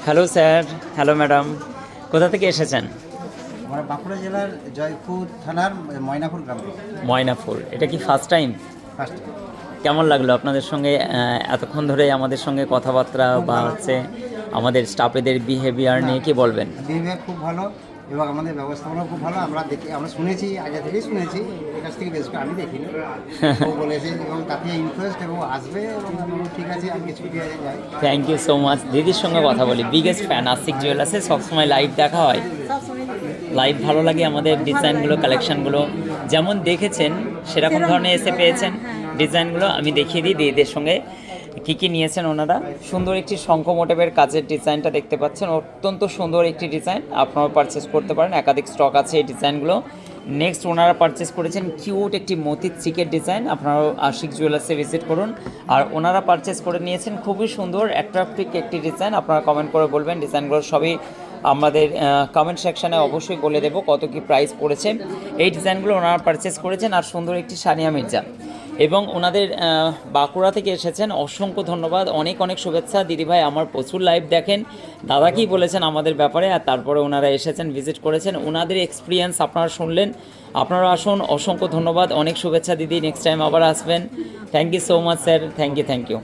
Hello sir, hello madam, কোথা থেকে এসেছেন? আমরা বাঁকুড়া জেলার জয়পুর থানার ময়নাপুর গ্রাম থেকে ময়নাপুর। এটা কি ফার্স্ট টাইম? ফার্স্ট। কেমন লাগলো আপনাদের সঙ্গে এতক্ষণ ধরে আমাদের সঙ্গে কথাবার্তা খুব বা ভালো। হচ্ছে আমাদের স্টাফেদের বিহেভিয়ার নিয়ে কি বলবেন? বিহেভিয়ার খুব ভালো এবং আমাদের ব্যবস্থাপনাও খুব ভালো। আমরা শুনেছি, আগে থেকেই শুনেছি, এর কাছ থেকে বেশ করে আমি দেখিনি। ও বলেছে এবং তাতে ইন্টারেস্ট এবং আসবে এবং আমি বললাম, ঠিক আছে আমি ছুটি হয়ে যাই। Thank you so much. দিদির সঙ্গে কথা বলি, বিগেস্ট ফ্যান আশিক জুয়েলার্সে, সবসময় লাইভ দেখা হয়। লাইভ ভালো লাগে, আমাদের ডিজাইনগুলো কালেকশানগুলো যেমন দেখেছেন সেরকম ধরনের এসে পেয়েছেন। ডিজাইনগুলো আমি দেখিয়ে দিই দিদিদের সঙ্গে কী কী নিয়েছেন ওনারা। সুন্দর একটি শঙ্খ মোটিভের কাজের ডিজাইনটা দেখতে পাচ্ছেন, অত্যন্ত সুন্দর একটি ডিজাইন, আপনারা পারচেস করতে পারেন, একাধিক স্টক আছে এই ডিজাইনগুলো। নেক্সট ওনারা পারচেস করেছেন কিউট একটি মতির চিকের ডিজাইন, আপনারাও আশিক জুয়েলার্সে ভিজিট করুন। আর ওনারা পারচেস করে নিয়েছেন খুবই সুন্দর অ্যাট্রাক্টিভ একটি ডিজাইন, আপনারা কমেন্ট করে বলবেন। ডিজাইনগুলো সবই আমাদের কমেন্ট সেকশানে অবশ্যই বলে দেবো কত কি প্রাইস পড়েছে। এই ডিজাইনগুলো ওনারা পারচেস করেছেন। আর সুন্দর একটি সানিয়া মির্জা, এবং ওনাদের বাঁকুড়া থেকে এসেছেন, অসংখ্য ধন্যবাদ, অনেক অনেক শুভেচ্ছা। দিদিভাই আমার প্রচুর লাইভ দেখেন, দাদা কী বলেছেন আমাদের ব্যাপারে, আর তারপরে ওনারা এসেছেন, ভিজিট করেছেন, ওনাদের এক্সপিরিয়েন্স আপনারা শুনলেন। আপনারা আসুন, অসংখ্য ধন্যবাদ, অনেক শুভেচ্ছা দিদি, নেক্সট টাইম আবার আসবেন। Thank you so much sir, thank you.